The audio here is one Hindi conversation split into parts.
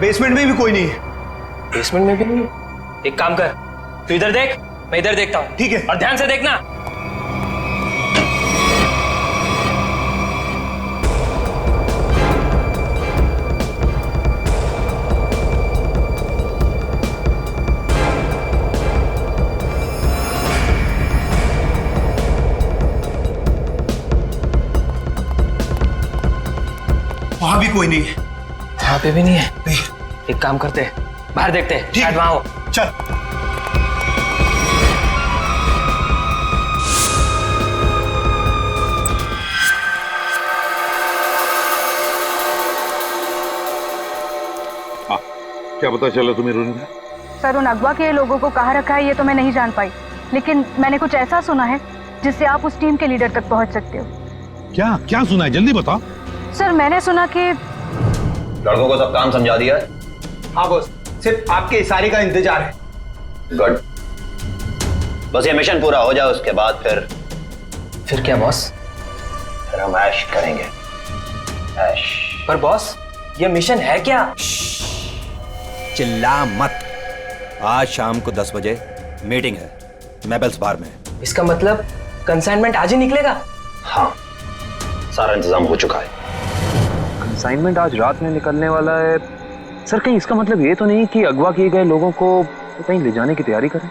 बेसमेंट में भी कोई नहीं है। बेसमेंट में भी नहीं? एक काम कर, तू इधर देख, मैं इधर देखता हूँ। ठीक है। और ध्यान से देखना। वहां भी कोई नहीं है। वहां पे भी नहीं है? नहीं। एक काम करते हैं, बाहर देखते हैं, शायद वहां हो। चल। हाँ, क्या पता चला तुम्हें रोनिता? सर, उन अगवा के लोगों को कहाँ रखा है ये तो मैं नहीं जान पाई, लेकिन मैंने कुछ ऐसा सुना है जिससे आप उस टीम के लीडर तक पहुंच सकते हो। क्या क्या सुना है, जल्दी बताओ। सर, मैंने सुना कि लड़कों को सब काम समझा दिया है। हाँ बॉस, सिर्फ आपके इशारे का इंतजार है। गुड, बस ये मिशन पूरा हो जाए, उसके बाद फिर क्या बॉस? फिर हम ऐश करेंगे, ऐश। पर बॉस, ये मिशन है क्या? चिल्ला मत। आज शाम को 10 बजे मीटिंग है मेबल्स बार में। इसका मतलब कंसाइनमेंट आज ही निकलेगा? हाँ, सारा इंतजाम हो चुका है। कंसाइनमेंट आज रात में निकलने वाला है। सर, कहीं इसका मतलब ये तो नहीं कि अगवा किए गए लोगों को कहीं ले जाने की तैयारी करें?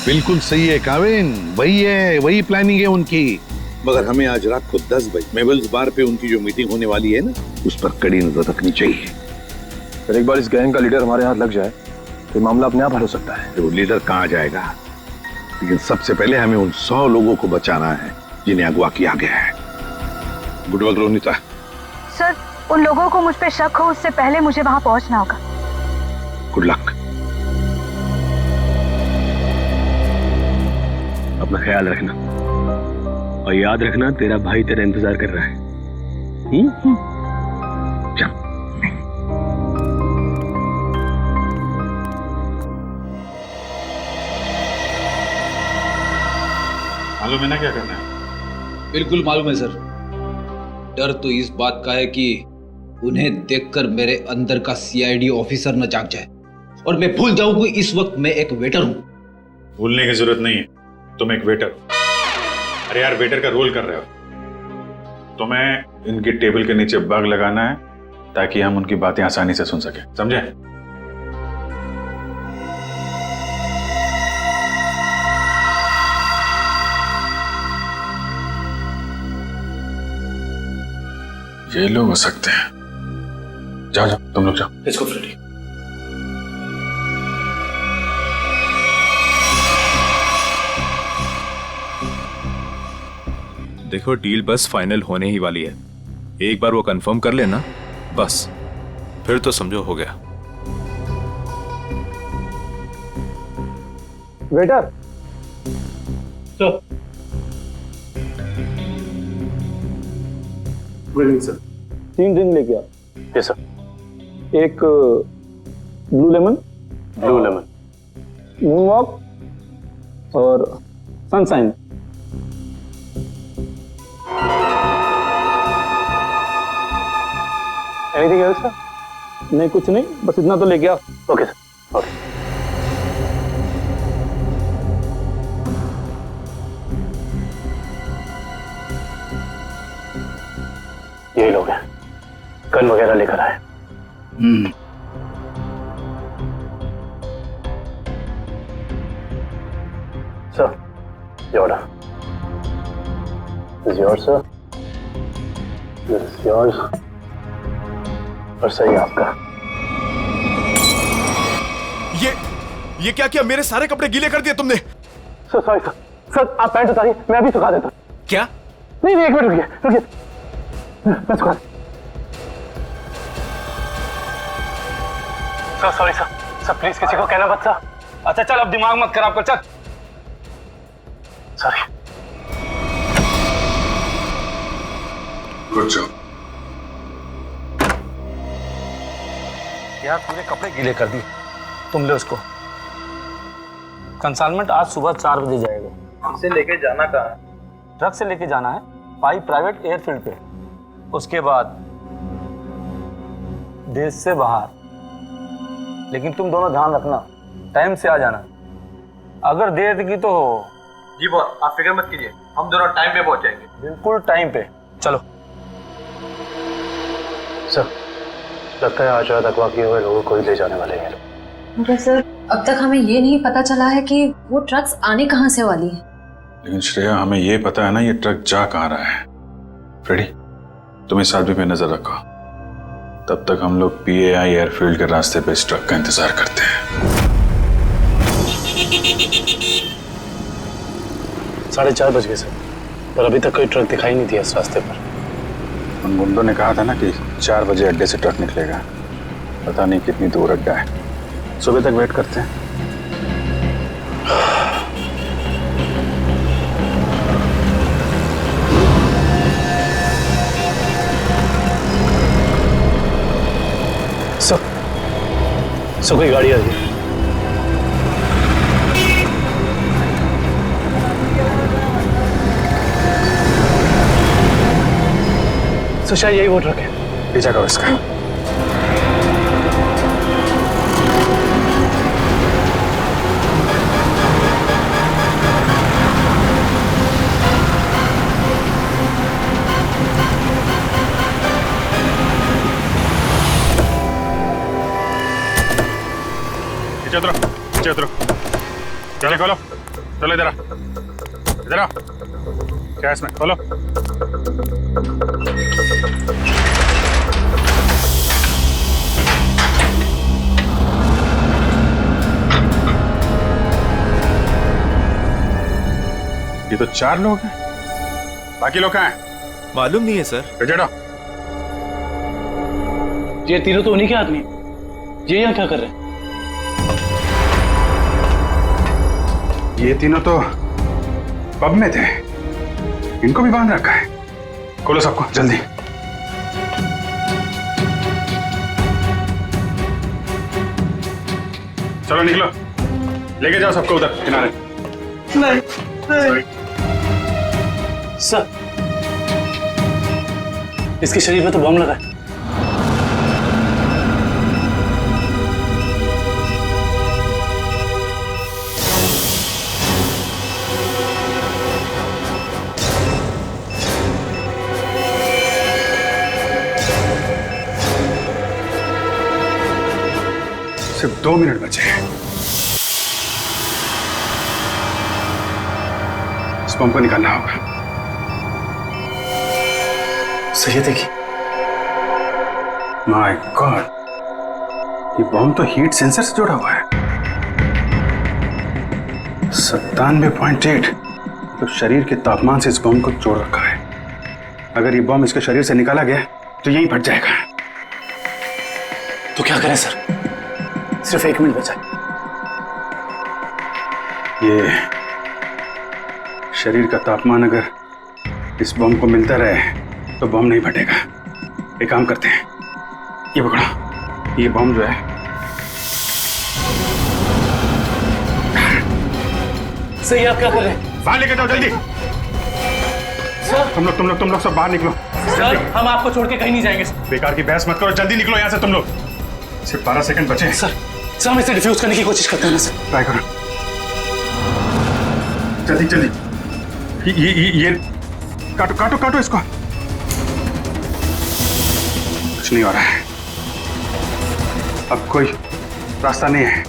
बिल्कुल सही है काविन, वही है, वही प्लानिंग है उनकी। मगर हमें आज रात को 10 बजे मेबल्स बार पे उनकी जो मीटिंग होने वाली है ना, उस पर कड़ी नजर रखनी चाहिए। सर, एक बार इस गैंग का लीडर हमारे हाथ लग जाए तो मामला अपने आप हल हो सकता है। तो लीडर कहाँ जाएगा, लेकिन सबसे पहले हमें उन 100 लोगों को बचाना है जिन्हें अगवा किया गया है। Good work Ronita. सर, उन लोगों को मुझ पे शक हो उससे पहले मुझे वहां पहुंचना होगा। Good luck. अपना ख्याल रखना और याद रखना, तेरा भाई तेरा इंतजार कर रहा है। चल। मालूम है ना क्या करना है? बिल्कुल मालूम है सर। डर तो इस बात का है कि उन्हें देखकर मेरे अंदर का सीआईडी ऑफिसर न जाग जाए और मैं भूल जाऊं कि इस वक्त मैं एक वेटर हूं। भूलने की जरूरत नहीं है, तुम एक वेटर हो। अरे यार, वेटर का रोल कर रहे हो। तुम्हें इनकी टेबल के नीचे बग लगाना है ताकि हम उनकी बातें आसानी से सुन सके, समझे? ये लोग हो सकते हैं। जाओ जाओ, तुम लोग जाओ। इसको फ्रेडी। देखो, डील बस फाइनल होने ही वाली है। एक बार वो कंफर्म कर लेना, बस फिर तो समझो हो गया। Waiter, sir. 3 ड्रिंक लेके आ। Yes sir. एक ब्लू लेमन, मून वॉक और सनशाइन। Anything else sir? नहीं, कुछ नहीं, बस इतना तो लेके आ। Okay sir, okay. यही लोग हैं, गन वगैरह लेकर आए। Sir, your order. This is yours, sir. This is yours. और सही आपका। ये क्या किया? मेरे सारे कपड़े गीले कर दिए तुमने। Sir sorry sir. सर, आप पैंट उतारिए, मैं अभी सुखा देता हूँ। क्या? नहीं, एक मिनट रुकिए। मैं सुखा। Sir sorry sir. Sir please किसी को कहना मत सर। अच्छा चल, अब दिमाग मत खराब कर, चल। सॉरी। Good job. यार, पूरे कपड़े गीले कर दिए। तुम ले उसको। कंसाइनमेंट आज सुबह 4 बजे जाएगा। इसे लेके जाना कहाँ है? ट्रक से लेके जाना है 5 प्राइवेट एयरफील्ड पे। उसके बाद देश से बाहर लेकिन तुम दोनों ध्यान रखना, टाइम से आ जाना। अगर देर की तो जी बॉस, आप फिक्र मत कीजिए, हम दोनों टाइम पे पहुंच जाएंगे। बिल्कुल टाइम पे। चलो। सर, लगता है आज रात अगवा किए हुए लोगों को ही ले जाने वाले हैं। मगर सर, अब तक हमें ये नहीं पता चला है कि वो ट्रक्स आने कहाँ से वाली है। लेकिन श्रेया, हमें ये पता है ना ये ट्रक जा कहाँ रहा है। फ्रेडी, तुम इस आदमी पे नजर रखो, तब तक हम लोग PAI एयरफील्ड के रास्ते पे इस ट्रक का इंतजार करते हैं। 4:30 बज गए सर, पर अभी तक कोई ट्रक दिखाई नहीं दिया इस रास्ते पर। उन गुंडों ने कहा था ना कि 4 बजे अड्डे से ट्रक निकलेगा। पता नहीं कितनी दूर अड्डा है, सुबह तक वेट करते हैं। सर कोई गाड़ी आ रही है। सर शायद यही वो ट्रक है। पीछा करो इसका। पीछे उतरो, पीछे उतरो। चलो खोलो, चलो इधर आ, इधर आ। क्या इसमें खोलो। ये तो 4 लोग हैं, बाकी लोग कहाँ हैं? मालूम नहीं है सर। चढ़ो। ये तीनों तो उन्हीं के आदमी हैं। ये यहाँ क्या कर रहे हैं? ये तीनों तो पब में थे, इनको भी बांध रखा है। खोलो सबको जल्दी। चलो निकलो, लेके जाओ सबको उधर किनारे। नहीं। सर, इसके शरीर पे तो बम लगा है। सिर्फ 2 मिनट बचे हैं। इस बम को निकालना होगा। सही देखिए। माय गॉड, ये बम तो हीट सेंसर से जुड़ा हुआ है। 97.8 तो शरीर के तापमान से इस बम को जोड़ रखा है। अगर ये बम इसके शरीर से निकाला गया तो यहीं फट जाएगा। तो क्या करें सर? सिर्फ 1 मिनट बचा। ये शरीर का तापमान अगर इस बम को मिलता रहे तो बम नहीं फटेगा। एक काम करते हैं, ये पकड़ो, ये बम जो है सही। आप क्या कर रहे हैं? बाहर लेके जाओ जल्दी। सर तुम लोग सब बाहर निकलो। सर, हम आपको छोड़ के कहीं नहीं जाएंगे। बेकार की बहस मत करो, जल्दी निकलो यहाँ से तुम लोग। सिर्फ 12 सेकंड बचे हैं। सर हम इसे डिफ्यूज करने की कोशिश करते हैं ना सर। ट्राई करो जल्दी जल्दी। ये काटो काटो काटो इसको। कुछ नहीं हो रहा है, अब कोई रास्ता नहीं है।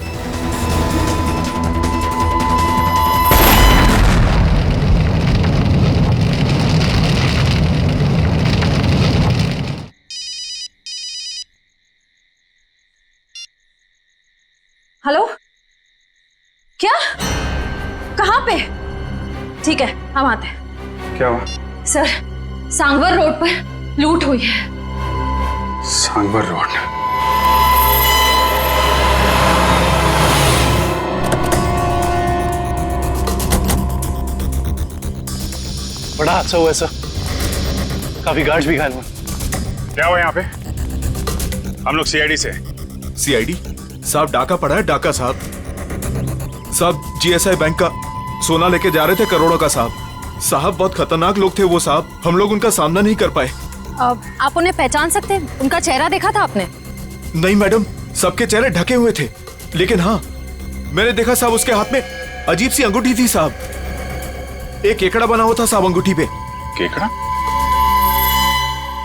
हेलो, क्या? कहाँ पे? ठीक है, हम आते हैं। क्या हुआ? सर, सांगवर रोड पर लूट हुई है। सांगवर रोड? बड़ा हादसा हुआ है सर, काफी गार्ड्स भी घायल हुए। क्या हुआ यहाँ पे? हम लोग CID से। CID साहब, डाका पड़ा है। डाका साहब, GSI बैंक का सोना लेके जा रहे थे, करोड़ों का साहब बहुत खतरनाक लोग थे वो साहब। हम लोग उनका सामना नहीं कर पाए। आप उन्हें पहचान सकते हैं? उनका चेहरा देखा था आपने? नहीं मैडम, सबके चेहरे ढके हुए थे, लेकिन हाँ मैंने देखा साहब उसके हाथ में अजीब सी अंगूठी थी साहब। एक केकड़ा बना हुआ था साहब अंगूठी पे। केकड़ा?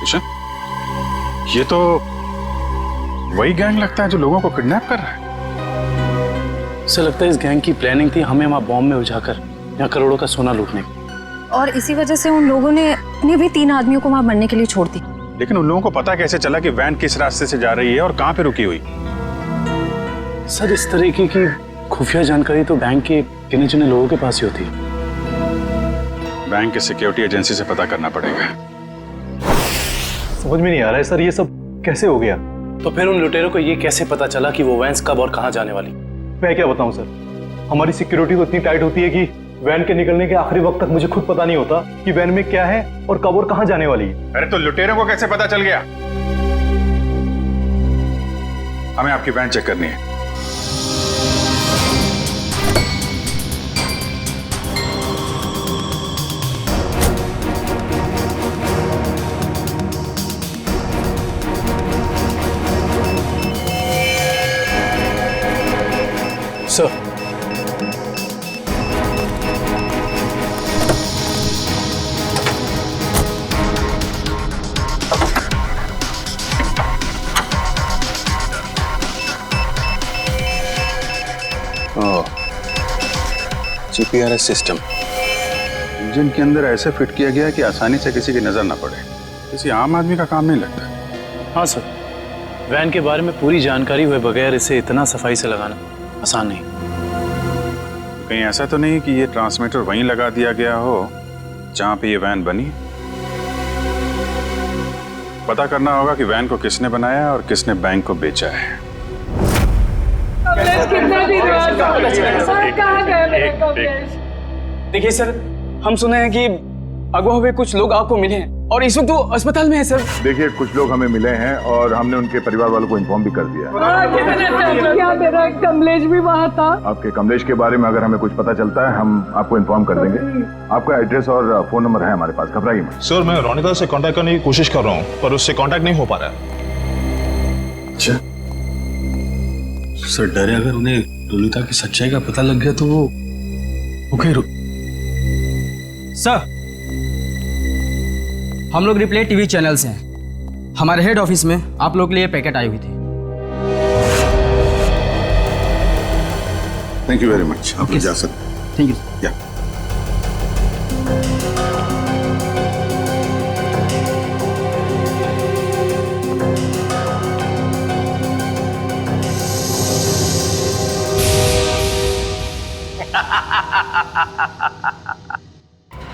किशन, ये तो वही गैंग लगता है जो लोगों को किडनैप कर रहा है। ऐसा लगता है इस गैंग की प्लानिंग थी हमें वहां बॉम्ब में उलझाकर यहाँ करोड़ों का सोना लूटने की। और इसी वजह से उन लोगों ने अपने भी 3 आदमियों को वहां मरने के लिए छोड़ दी। लेकिन उन लोगों को पता कैसे चला कि वैन किस रास्ते से जा रही है और कहां पे रुकी हुई? सर इस तरीके की खुफिया जानकारी तो बैंक के गिने चुने लोगों के पास ही होती है। बैंक के सिक्योरिटी एजेंसी से पता करना पड़ेगा। समझ में नहीं आ रहा है सर, ये सब कैसे हो गया? तो फिर उन लुटेरों को ये कैसे पता चला कि वो वैन कब और कहां जाने वाली? मैं क्या बताऊं सर, हमारी सिक्योरिटी तो इतनी टाइट होती है कि वैन के निकलने के आखिरी वक्त तक मुझे खुद पता नहीं होता कि वैन में क्या है और कब और कहां जाने वाली है। अरे तो लुटेरों को कैसे पता चल गया? हमें आपकी वैन चेक करनी है। सर जीपीआरएस सिस्टम इंजन के अंदर ऐसे फिट किया गया कि आसानी से किसी की नजर ना पड़े। किसी आम आदमी का काम नहीं लगता। हाँ सर, वैन के बारे में पूरी जानकारी हुए बगैर इसे इतना सफाई से लगाना आसान नहीं। कहीं ऐसा तो नहीं कि ये ट्रांसमीटर वहीं लगा दिया गया हो जहां पे ये वैन बनी? पता करना होगा कि वैन को किसने बनाया और किसने बैंक को बेचा है। देखिए सर, हम सुने हैं कि अगवा हुए कुछ लोग आपको मिले हैं और इस वक्त वो अस्पताल में है सर। देखिए कुछ लोग हमें मिले हैं और हमने उनके परिवार वालों को इन्फॉर्म भी कर दिया है। मेरा कमलेश भी वहाँ था। आपके कमलेश के बारे में अगर हमें कुछ पता चलता है हम आपको इन्फॉर्म कर देंगे। आपका एड्रेस और फोन नंबर है हमारे पास, घबराइए मत। सर मैं रोनिता से कांटेक्ट करने की कोशिश कर रहा हूँ पर उससे कांटेक्ट नहीं हो पा रहा है। अच्छा सर, डरे अगर उन्हें रोनिता की सच्चाई का पता लग गया तो वो सर, हम लोग रिप्ले टीवी चैनल से हैं। हमारे हेड ऑफिस में आप लोग के लिए पैकेट आई हुई थी। Thank you very much. आप जा सकते हैं। Thank you.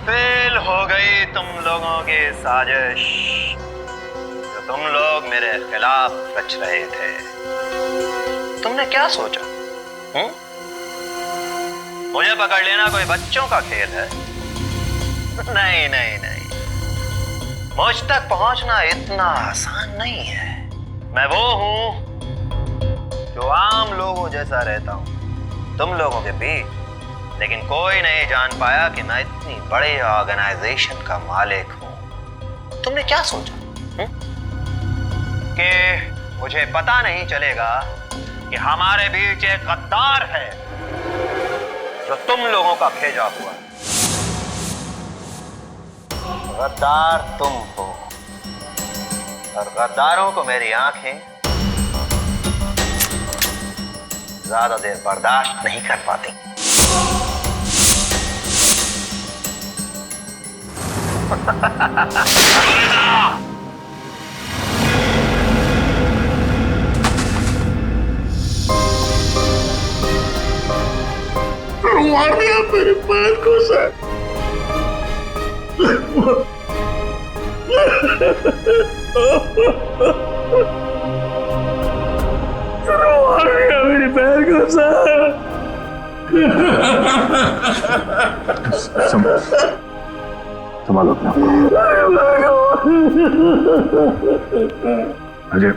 फेल हो गई तुम लोगों की साजिश जो तुम लोग मेरे खिलाफ रच रहे थे। तुमने क्या सोचा? मुझे पकड़ लेना कोई बच्चों का खेल है? नहीं नहीं नहीं, मुझ तक पहुंचना इतना आसान नहीं है। मैं वो हूं जो आम लोगों जैसा रहता हूं तुम लोगों के बीच, लेकिन कोई नहीं जान पाया कि मैं इतनी बड़े ऑर्गेनाइजेशन का मालिक हूं। तुमने क्या सोचा कि मुझे पता नहीं चलेगा कि हमारे बीच एक गद्दार है जो तुम लोगों का भेजा हुआ है? गद्दार तुम हो और गद्दारों को मेरी आंखें ज्यादा देर बर्दाश्त नहीं कर पाती। मार दिया मेरे पैर को सर। मार दिया मेरे पैर को सर। संभालो अपना अजय।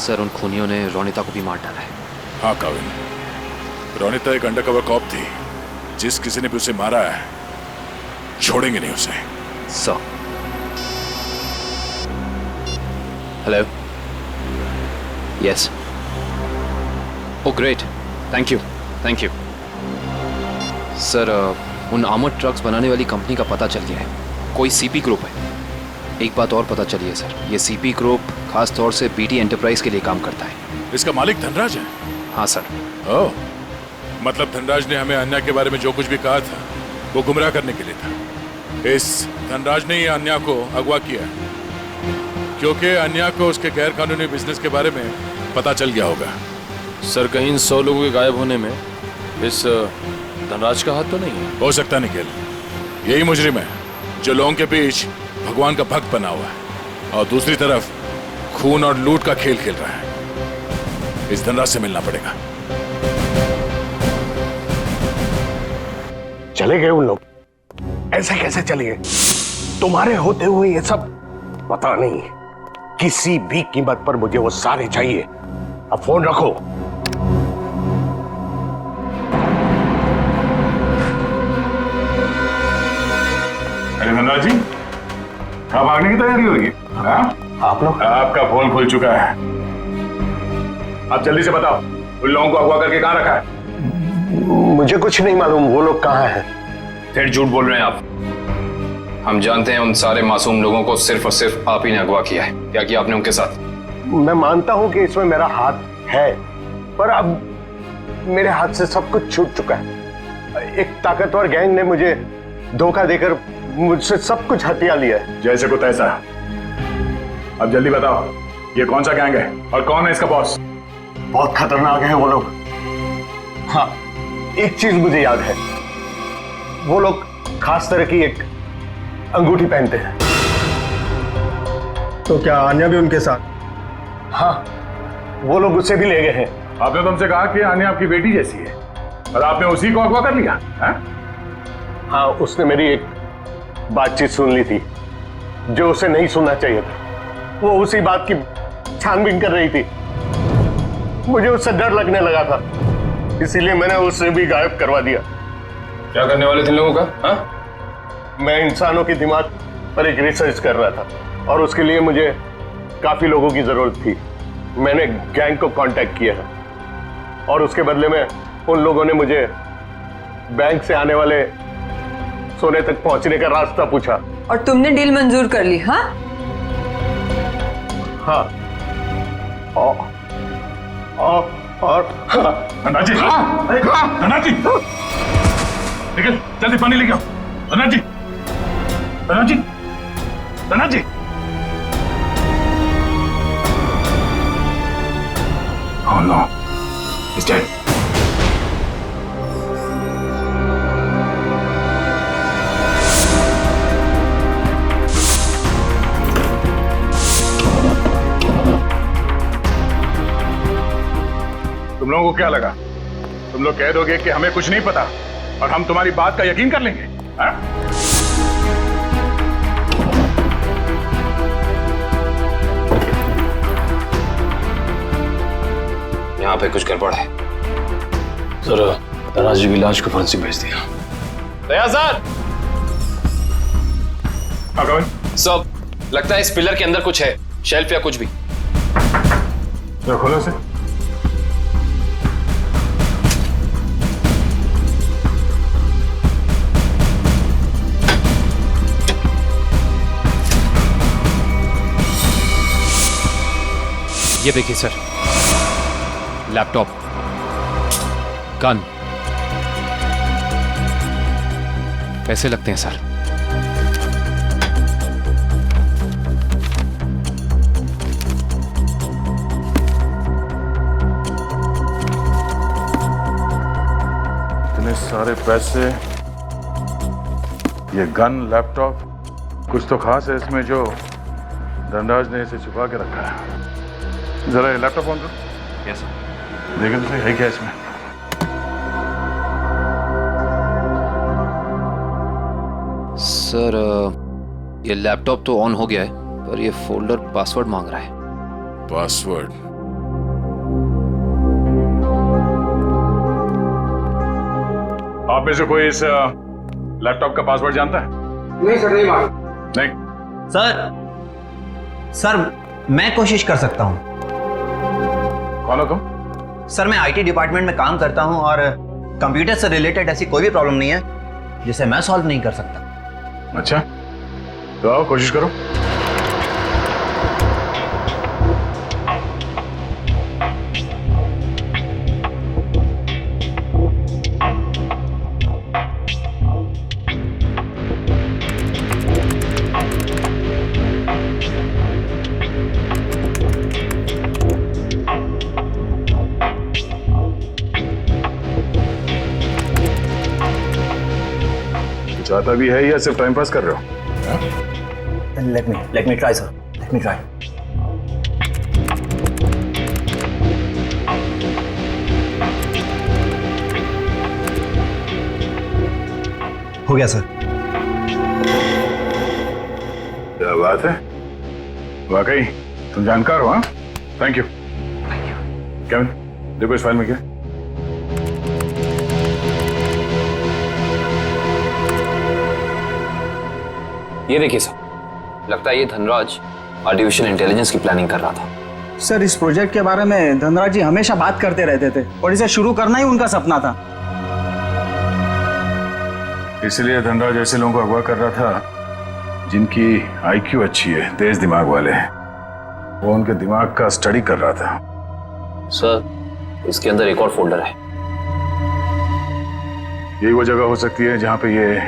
सर, उन खूनियों ने रोनिता को भी मार डाला है। हाँ काविन, रोनिता एक अंडरकवर कॉप थी जिस किसी ने भी उसे मारा है छोड़ेंगे नहीं उसे। Sir hello, yes, oh great, thank you thank you. Sir उन आर्मर्ड ट्रक्स बनाने वाली कंपनी का पता चल गया है, कोई सीपी ग्रुप है। एक बात और पता चली है सर, ये सीपी ग्रुप खास तौर से बीटी एंटरप्राइज के लिए काम करता है। इसका मालिक धनराज है? हाँ सर। ओह, मतलब धनराज ने हमें अन्या के बारे में जो कुछ भी कहा था वो गुमराह करने के लिए था। इस धनराज ने ही अन्या को अगवा किया क्योंकि अन्या को उसके गैर कानूनी बिजनेस के बारे में पता चल गया होगा। सर कहीं इन 100 लोगों के गायब होने में इस धनराज का हाथ तो नहीं है? हो सकता निखिल, यही मुजरिम है जो लोगों के बीच भगवान का भक्त बना हुआ है और दूसरी तरफ खून और लूट का खेल खेल रहा है। इस धनराज से मिलना पड़ेगा। चले गए उन लोग? ऐसे कैसे चले गए? तुम्हारे होते हुए ये सब पता नहीं। किसी भी कीमत पर मुझे वो सारे चाहिए। अब फोन रखो। अरे धनराज जी, कहाँ भागने की तैयारी हो रही है? आप लोग? आपका फोन खुल चुका है। आप जल्दी से बताओ उन लोगों को अगवा करके कहाँ रखा है? मुझे कुछ नहीं मालूम वो लोग कहाँ हैं। फिर झूठ बोल रहे हैं आप। हम जानते हैं उन सारे मासूम लोगों को सिर्फ और सिर्फ आप ही ने अगवा किया है। क्या किया आपने उनके साथ? मैं मानता हूं कि इसमें मेरा हाथ है, पर अब मेरे हाथ से सब कुछ छूट चुका है। एक ताकतवर गैंग ने मुझे धोखा देकर मुझसे सब कुछ हथिया लिया है। जैसे को तैसा। अब जल्दी बताओ ये कौन सा गैंग है और कौन है इसका बॉस? बहुत खतरनाक है वो लोग। हाँ, एक चीज मुझे याद है, वो लोग खास तरह की एक अंगूठी पहनते हैं। तो क्या आन्या भी उनके साथ? हाँ, वो लोग उसे भी ले गए हैं। आपने तुमसे कहा कि आन्या आपकी बेटी जैसी है और आपने उसी को अगवा कर लिया है? हाँ, उसने मेरी एक बातचीत सुन ली थी जो उसे नहीं सुनना चाहिए था। वो उसी बात की छानबीन कर रही थी। मुझे उससे डर लगने लगा था, इसीलिए मैंने उसे भी गायब करवा दिया। क्या करने वाले थे लोगों का? हाँ? मैं इंसानों के दिमाग पर एक रिसर्च कर रहा था और उसके लिए मुझे काफी लोगों की जरूरत थी। मैंने गैंग को कांटेक्ट किया और उसके बदले में उन लोगों ने मुझे बैंक से आने वाले सोने तक पहुंचने का रास्ता पूछा। और तुमने डील मंजूर कर ली? हाँ हाँ। और धनराज जी, धनराज जी, निकल जल्दी पानी लेके आओ। धनराज जी, धनराज जी, धनराज जी। Oh no, he's dead. तुम लोगों को क्या लगा तुम लोग कह दोगे कि हमें कुछ नहीं पता और हम तुम्हारी बात का यकीन कर लेंगे? हाँ? यहाँ पे कुछ गड़बड़ है। सर, धनराज जी की लाश को फोरेंसिक भेज दिया। दया सर। सब लगता है इस पिलर के अंदर कुछ है, शेल्फ या कुछ भी। तो खोलो से। ये देखिए सर, लैपटॉप, गन, पैसे लगते हैं सर। इतने सारे पैसे, ये गन, लैपटॉप, कुछ तो खास है इसमें जो धनराज ने इसे छुपा के रखा है। जरा ये लैपटॉप ऑन करो। Yes sir. देखें तो सही है क्या इसमें। सर ये लैपटॉप तो ऑन हो गया है, पर ये फोल्डर पासवर्ड मांग रहा है। पासवर्ड? आप में से कोई इस लैपटॉप का पासवर्ड जानता है? नहीं सर, नहीं मालूम। नहीं सर मैं कोशिश कर सकता हूँ। कौन हो तुम? सर मैं आईटी डिपार्टमेंट में काम करता हूँ और कंप्यूटर से रिलेटेड ऐसी कोई भी प्रॉब्लम नहीं है जिसे मैं सॉल्व नहीं कर सकता। अच्छा, तो आओ कोशिश करो। चाहता भी है या सिर्फ टाइम पास कर रहे हो? Let me try, sir. Let me try. हो गया सर। क्या बात है, वाकई तुम जानकार हो। हाँ, थैंक यू। केविन, देखो इस फाइल में क्या। ये देखिए सर, लगता है ये धनराज आर्टिफिशियल इंटेलिजेंस की प्लानिंग कर रहा था। सर इस प्रोजेक्ट के बारे में धनराज जी हमेशा बात करते रहते थे और इसे शुरू करना ही उनका सपना था। इसलिए धनराज ऐसे लोगों को अगवा कर रहा था जिनकी आईक्यू अच्छी है, तेज दिमाग वाले हैं। वो उनके दिमाग का स्टडी कर रहा था। सर इसके अंदर एक और फोल्डर है। यही वो जगह हो सकती है जहां पे ये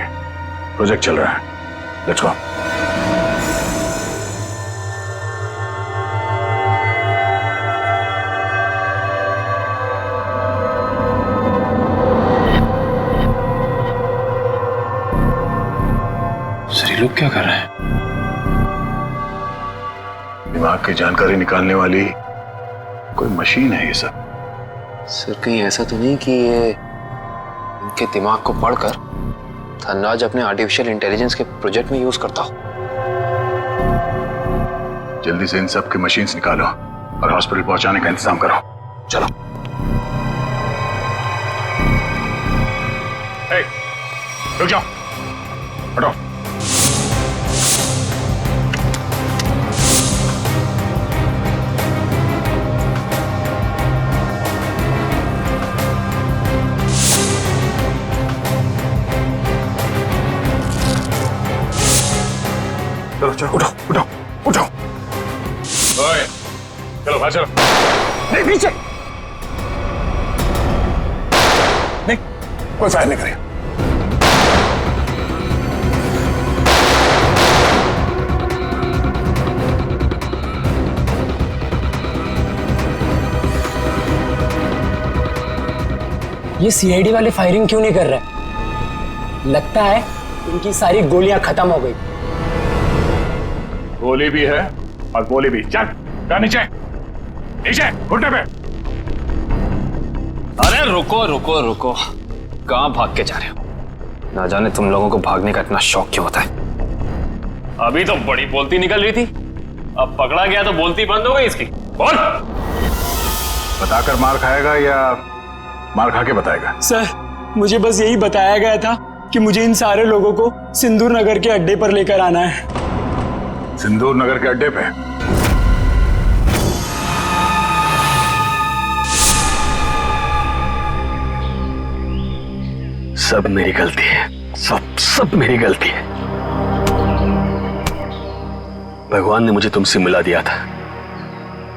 प्रोजेक्ट चल रहा है। Let's go. सर ये लोग क्या कर रहे हैं? दिमाग की जानकारी निकालने वाली कोई मशीन है ये सब। सर कहीं ऐसा तो नहीं कि ये इनके दिमाग को पढ़कर धनराज अपने आर्टिफिशियल इंटेलिजेंस के प्रोजेक्ट में यूज करता हो? जल्दी से इन सब की मशीन्स निकालो और हॉस्पिटल पहुंचाने का इंतजाम करो। चलो। रुक जाओ, हटो। चलो चलो, उठो उठो उठो। ओए, चलो बाहर चलो। नहीं पीछे नहीं, कोई फायर नहीं करेगा। ये सीआईडी वाले फायरिंग क्यों नहीं कर रहे? लगता है इनकी सारी गोलियां खत्म हो गई। गोली भी है और गोली भी। चल नीचे नीचे, घुटने पे। अरे रुको रुको रुको, कहाँ भाग के जा रहे हो? ना जाने तुम लोगों को भागने का इतना शौक क्यों होता है। अभी तो बड़ी बोलती निकल रही थी, अब पकड़ा गया तो बोलती बंद हो गई इसकी। बोल। बताकर मार खाएगा या मार खा के बताएगा? सर मुझे बस यही बताया गया था कि मुझे इन सारे लोगों को सिंदूर नगर के अड्डे पर लेकर आना है। सिंदूर नगर के अड्डे पे? सब मेरी गलती है, सब मेरी गलती है। भगवान ने मुझे तुमसे मिला दिया था,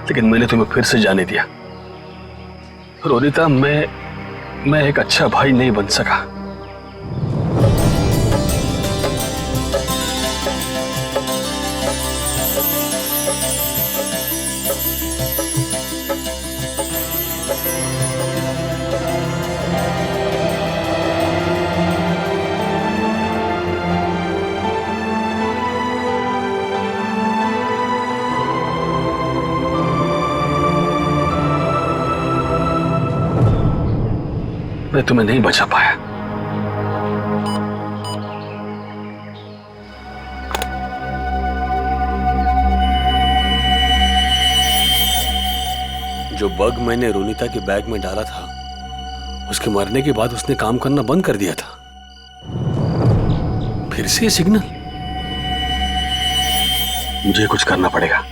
लेकिन मैंने तुम्हें फिर से जाने दिया। रोनिता, मैं एक अच्छा भाई नहीं बन सका। मैं तुम्हें नहीं बचा पाया। जो बग मैंने रोनिता के बैग में डाला था उसके मरने के बाद उसने काम करना बंद कर दिया था। फिर से ये सिग्नल। मुझे कुछ करना पड़ेगा।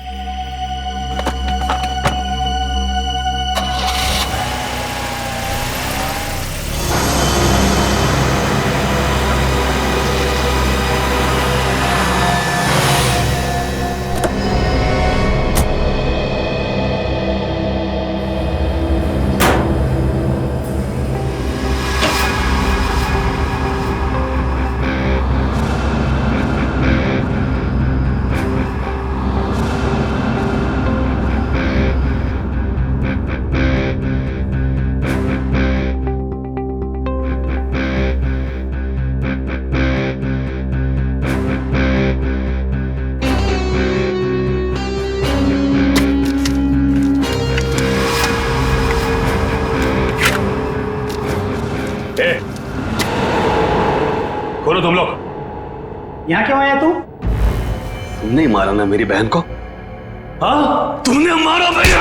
खोलो तुम लोग। यहाँ क्यों आया तू? तुमने मारा ना मेरी बहन को? हाँ, तुमने मारा मेरी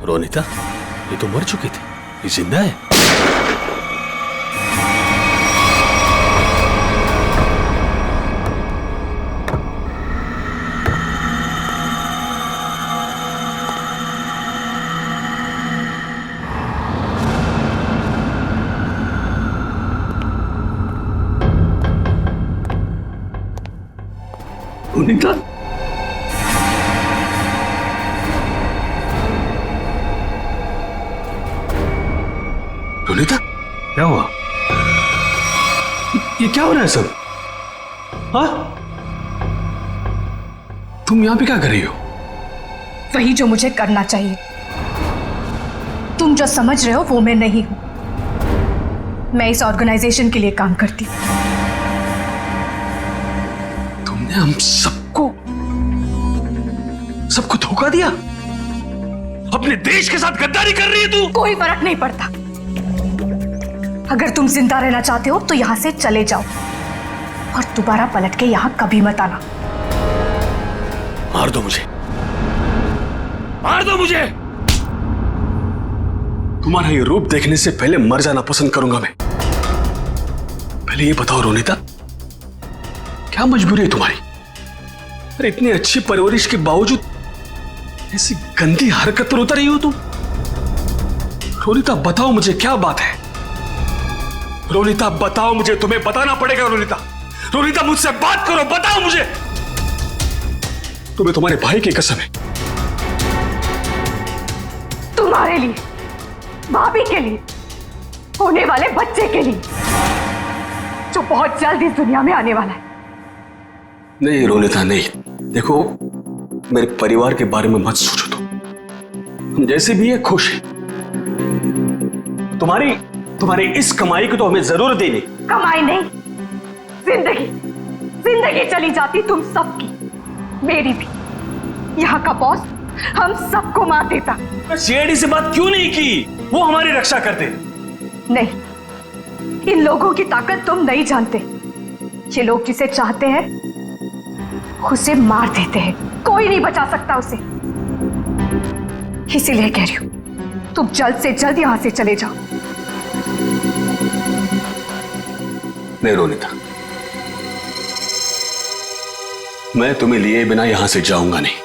रोनिता, ये तो मर चुकी थी, ये जिंदा है। रोनिता, रोनिता, क्या हुआ? ये क्या हो रहा है सब? हाँ? तुम यहां पे क्या कर रही हो? वही जो मुझे करना चाहिए। तुम जो समझ रहे हो वो मैं नहीं हूं। मैं इस ऑर्गेनाइजेशन के लिए काम करती हूं। तुमने हम सबको धोखा दिया? अपने देश के साथ गद्दारी कर रही है तू? कोई फर्क नहीं पड़ता। अगर तुम जिंदा रहना चाहते हो तो यहां से चले जाओ और दोबारा पलट के यहां कभी मत आना। मार दो मुझे, मार दो मुझे। तुम्हारा ये रूप देखने से पहले मर जाना पसंद करूंगा मैं। पहले ये बताओ रोनिता, क्या मजबूरी है तुम्हारी? अरे इतनी अच्छी परवरिश के बावजूद ऐसी गंदी हरकत पर उतर रही हो तुम। रोनिता बताओ मुझे, क्या बात है? रोनिता बताओ मुझे, तुम्हें बताना पड़ेगा। रोनिता, रोनिता मुझसे बात करो, बताओ मुझे। तुम्हें तुम्हारे भाई की कसम है। तुम्हारे लिए, भाभी के लिए, होने वाले बच्चे के लिए जो बहुत जल्द इस दुनिया में आने वाला है। नहीं रोनिता नहीं, देखो मेरे परिवार के बारे में मत सोचो। तुम हम जैसे भी है खुश है। तुम्हारी इस कमाई को तो हमें जरूर देनी। कमाई नहीं, जिंदगी जिंदगी चली जाती तुम सबकी, मेरी भी। यहाँ का बॉस हम सबको मार देता। सीआईडी से बात क्यों नहीं की? वो हमारी रक्षा करते। नहीं, इन लोगों की ताकत तुम नहीं जानते। ये लोग जिसे चाहते हैं उसे मार देते हैं। कोई नहीं बचा सकता उसे। इसीलिए कह रही हूं, तुम जल्द से जल्द यहां से चले जाओ। नहीं रोनिता, मैं तुम्हें लिए बिना यहां से जाऊंगा नहीं।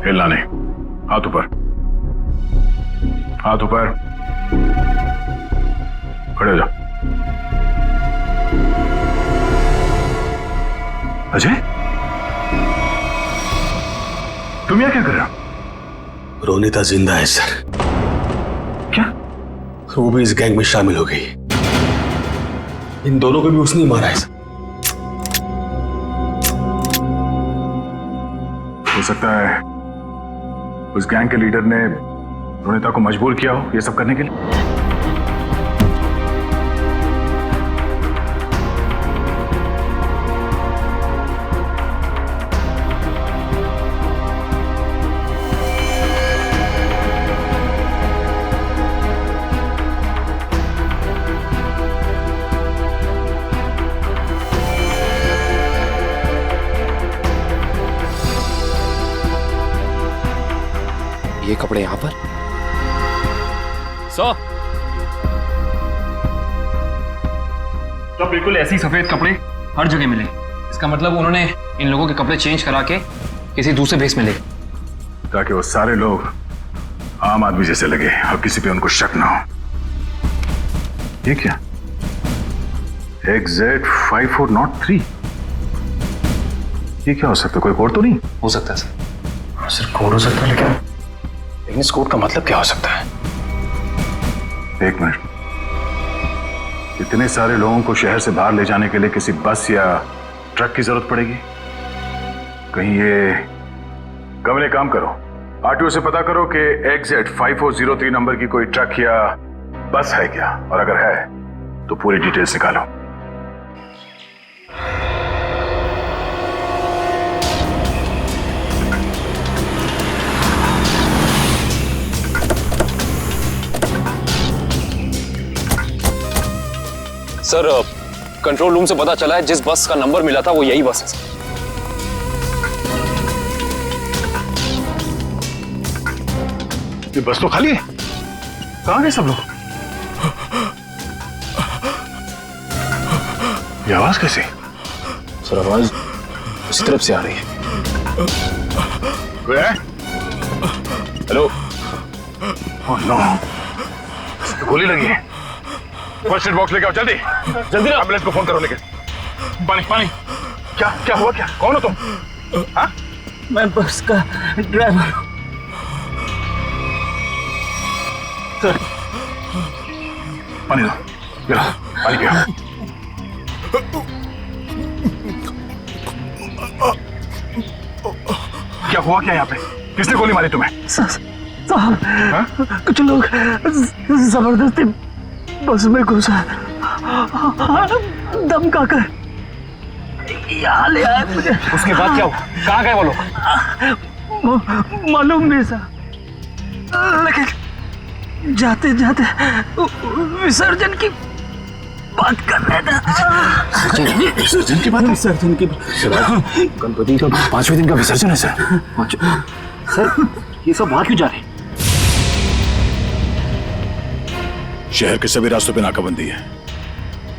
हिलना नहीं, हाथ ऊपर, हाथ ऊपर, खड़े हो जाओ। अजय, तुम यहाँ क्या कर रहे हो? रोनिता जिंदा है सर। क्या? वो भी इस गैंग में शामिल हो गई। इन दोनों को भी उसने ही मारा है सर। हो सकता है उस गैंग के लीडर ने रोनिता को मजबूर किया हो ये सब करने के लिए। ये कपड़े यहां पर सो तो बिल्कुल ऐसे ही सफेद कपड़े हर जगह मिले। इसका मतलब उन्होंने इन लोगों के कपड़े चेंज करा के किसी दूसरे भेस में ले, ताकि वो सारे लोग आम आदमी जैसे लगे और किसी पे उनको शक ना हो। ये क्या? XZ5403 ये क्या हो सकता है? कोई कोड तो नहीं हो सकता है सर। सर कोड हो सकता है, लेकिन इस कोड का मतलब क्या हो सकता है? एक मिनट, इतने सारे लोगों को शहर से बाहर ले जाने के लिए किसी बस या ट्रक की जरूरत पड़ेगी। कहीं ये कमरे काम करो, आरटीओ से पता करो कि XZ5403 नंबर की कोई ट्रक या बस है क्या, और अगर है तो पूरी डिटेल्स निकालो। सर कंट्रोल रूम से पता चला है जिस बस का नंबर मिला था वो यही बस है सर। ये बस तो खाली है, कहां गए सब लोग? ये आवाज कैसी? सर आवाज उसी तरफ से आ रही है। कोई है? हेलो। ओह नो, गोली लगी है। फर्स्ट एड बॉक्स लेके आओ जल्दी जल्दी। एम्बुलेंस को फोन करो। लेके पानी पानी। क्या क्या हुआ? क्या कौन हो तुम? हाँ? मैं बस का ड्राइवर हूं सर। पानी दो, जरा पानी पियो। क्या हुआ क्या यहाँ पे? किसने गोली मारी तुम्हें? साहब कुछ लोग जबरदस्ती बस में घुसा धमका कर यहाँ ले आए मुझे। उसके बाद क्या हुआ? कहाँ गए वो लोग? मालूम नहीं साहब, लेकिन जाते जाते विसर्जन की बात कर रहे थे। विसर्जन की बात? विसर्जन की गणपति का 5वें दिन का विसर्जन है सर। सर ये सब बाहर क्यों जा रहे हैं? शहर के सभी रास्तों पे नाकाबंदी है,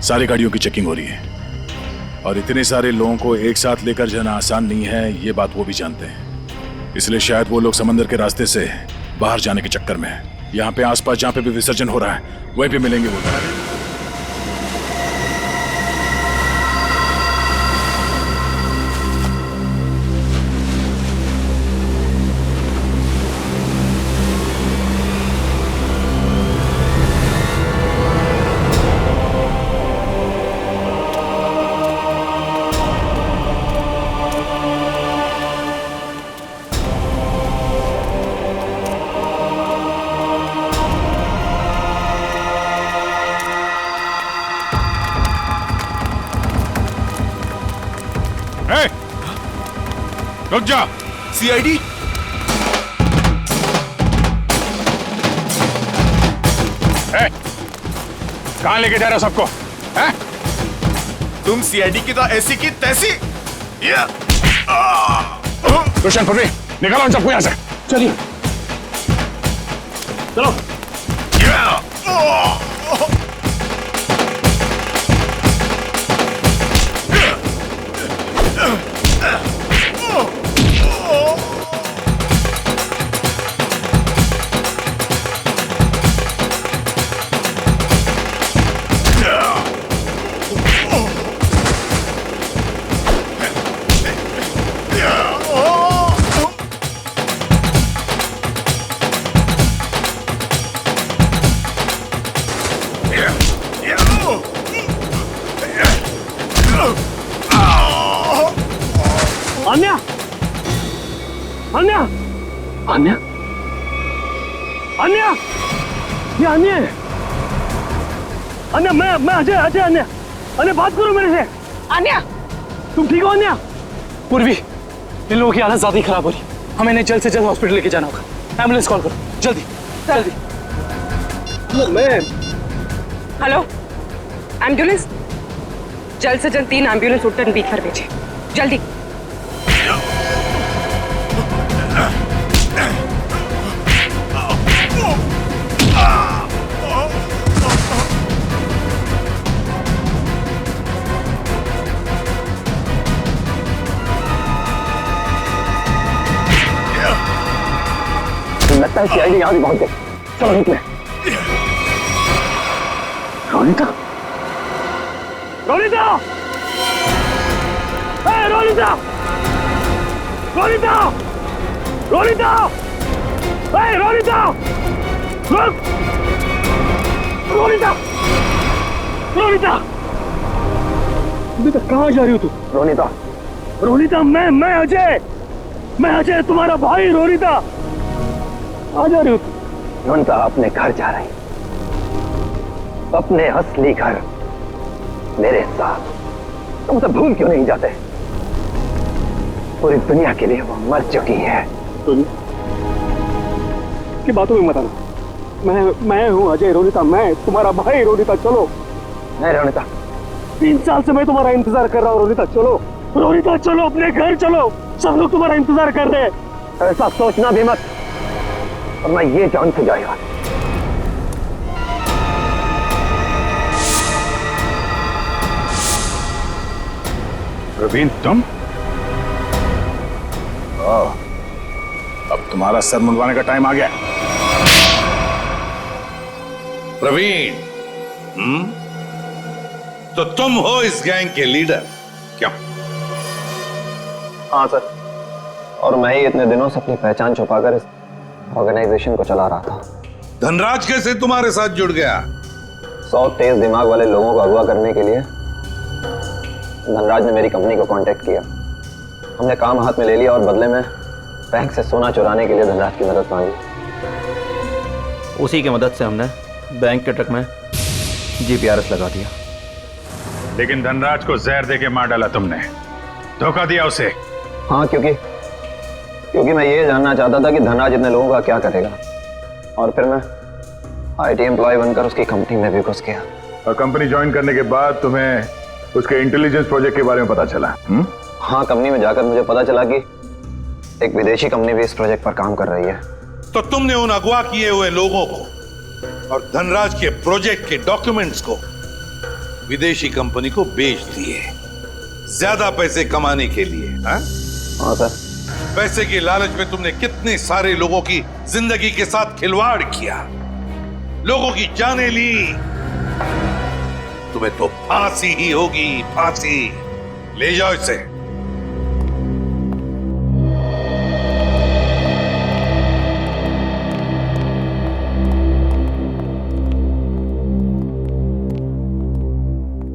सारी गाड़ियों की चेकिंग हो रही है, और इतने सारे लोगों को एक साथ लेकर जाना आसान नहीं है, ये बात वो भी जानते हैं। इसलिए शायद वो लोग समंदर के रास्ते से बाहर जाने के चक्कर में हैं। यहाँ पे आसपास जहाँ पे भी विसर्जन हो रहा है वहीं पे मिलेंगे वो। रुक जा। सीआईडी? कहां लेके जा रहे हो सबको? हैं? तुम सीआईडी की तो ऐसी की तैसी। रोशन पटरी निकालो इन सबको यहां से। चलिए चलो। अन्या, अन्या, अन्या, अन्या, ये अन्या है। अन्या, मैं अजय, अजय, अन्या, अन्या बात करो मेरे से। अन्या, तुम ठीक हो अन्या? पूर्वी, इन लोगों की हालत ज्यादा ही खराब हो रही, हमें इन्हें जल्द से जल्द हॉस्पिटल लेके जाना होगा। एम्बुलेंस कॉल करो, जल्दी जल्दी। मैं हेलो, एम्बुलेंस, जल्द से जल्द 3 एम्बुलेंस उत्तर बीच पर भेजे, जल्दी। लगता है सीआईडी यहाँ भी पहुंच गई। चलो निकले। रोनिता, रोनिता, रोनिता, रोनिता, रोनिता, रोनिता, रुक, रोनिता, रोनिता, बेटा कहाँ जा रही हो तू? रोनिता, रोनिता, मैं अजय तुम्हारा भाई। रोनिता, आ जा रही हो तू? रोनिता अपने घर जा रही, अपने असली घर मेरे साथ। तुम तो भूल क्यों नहीं जाते? पूरी दुनिया के लिए वो मर चुकी है। की बातों में मत आना। मैं हूँ अजय। रोनिता, मैं तुम्हारा भाई। रोनिता चलो। नहीं रोनिता, 3 साल से मैं तुम्हारा इंतजार कर रहा हूँ। रोनिता चलो, रोनिता चलो, अपने घर चलो। सब लोग तुम्हारा इंतजार कर रहे हैं। ऐसा सोचना भी मत, और मैं ये जान से जाएगा। प्रवीण, तुम? अब तुम्हारा सर मुंडवाने का टाइम आ गया। प्रवीण, तो तुम हो इस गैंग के लीडर? क्यों? हाँ सर, और मैं ही इतने दिनों से अपनी पहचान छुपाकर इस ऑर्गेनाइजेशन को चला रहा था। धनराज कैसे तुम्हारे साथ जुड़ गया? 100 तेज दिमाग वाले लोगों को अगवा करने के लिए धनराज ने मेरी कंपनी को कांटेक्ट किया। हमने काम हाथ में ले लिया और बदले में बैंक से सोना चुराने के लिए धनराज की मदद मांगी। उसी की मदद से हमने बैंक के ट्रक में जीपीआरएस लगा दिया। लेकिन धनराज को जहर देके मार डाला तुमने, धोखा दिया उसे। हाँ, क्योंकि मैं ये जानना चाहता था कि धनराज इतने लोगों का क्या करेगा, और फिर मैं आईटी एम्प्लॉय बनकर उसकी कंपनी में भी घुस गया। और कंपनी ज्वाइन करने के बाद तुम्हें उसके इंटेलिजेंस प्रोजेक्ट के बारे में पता चला? हाँ, कंपनी में जाकर मुझे पता चला कि एक विदेशी कंपनी भी इस प्रोजेक्ट पर काम कर रही है। तो तुमने उन अगवा किए हुए लोगों को और धनराज के प्रोजेक्ट के डॉक्यूमेंट्स को विदेशी कंपनी को बेच दिए, ज्यादा पैसे कमाने के लिए। हाँ सर। पैसे की लालच में तुमने कितने सारे लोगों की जिंदगी के साथ खिलवाड़ किया, लोगों की जानें ली। तुम्हें तो फांसी ही होगी, फांसी। ले जाओ इसे।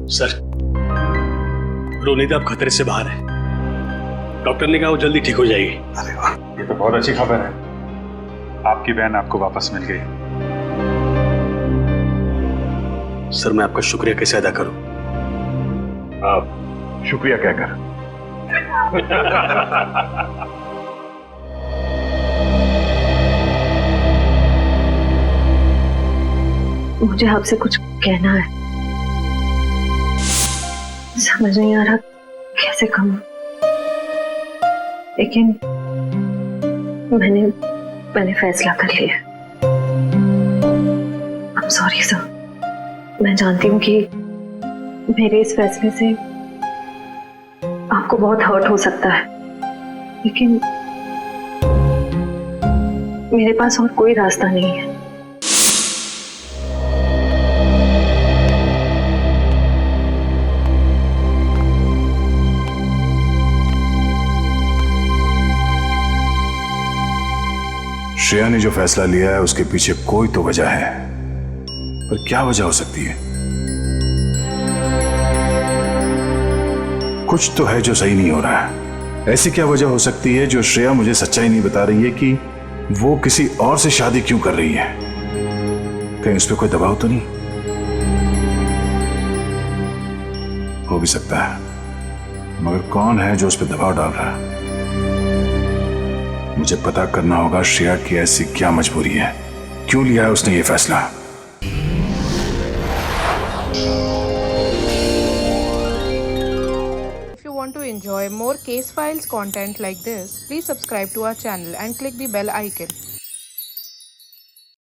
सर, रोनिता अब खतरे से बाहर है। डॉक्टर ने कहा वो जल्दी ठीक हो जाएगी। अरे वाह, ये तो बहुत अच्छी खबर है। आपकी बहन आपको वापस मिल गई। सर, मैं आपका शुक्रिया कैसे अदा करूं? आप शुक्रिया क्या कर? मुझे आपसे कुछ कहना है, समझ नहीं आ रहा कैसे कहूं, लेकिन मैंने फैसला कर लिया। I'm sorry सर, मैं जानती हूँ कि मेरे इस फैसले से आपको बहुत हर्ट हो सकता है, लेकिन मेरे पास और कोई रास्ता नहीं है। श्रेया ने जो फैसला लिया है उसके पीछे कोई तो वजह है, पर क्या वजह हो सकती है? कुछ तो है जो सही नहीं हो रहा है। ऐसी क्या वजह हो सकती है जो श्रेया मुझे सच्चाई नहीं बता रही है कि वो किसी और से शादी क्यों कर रही है? कहीं उस पर कोई दबाव तो नहीं? हो भी सकता है, मगर कौन है जो उस पर दबाव डाल रहा है? मुझे पता करना होगा श्रेया की ऐसी क्या मजबूरी है, क्यों लिया है उसने ये फैसला। If you want to enjoy more case files content like this, please subscribe to our channel and click the bell icon.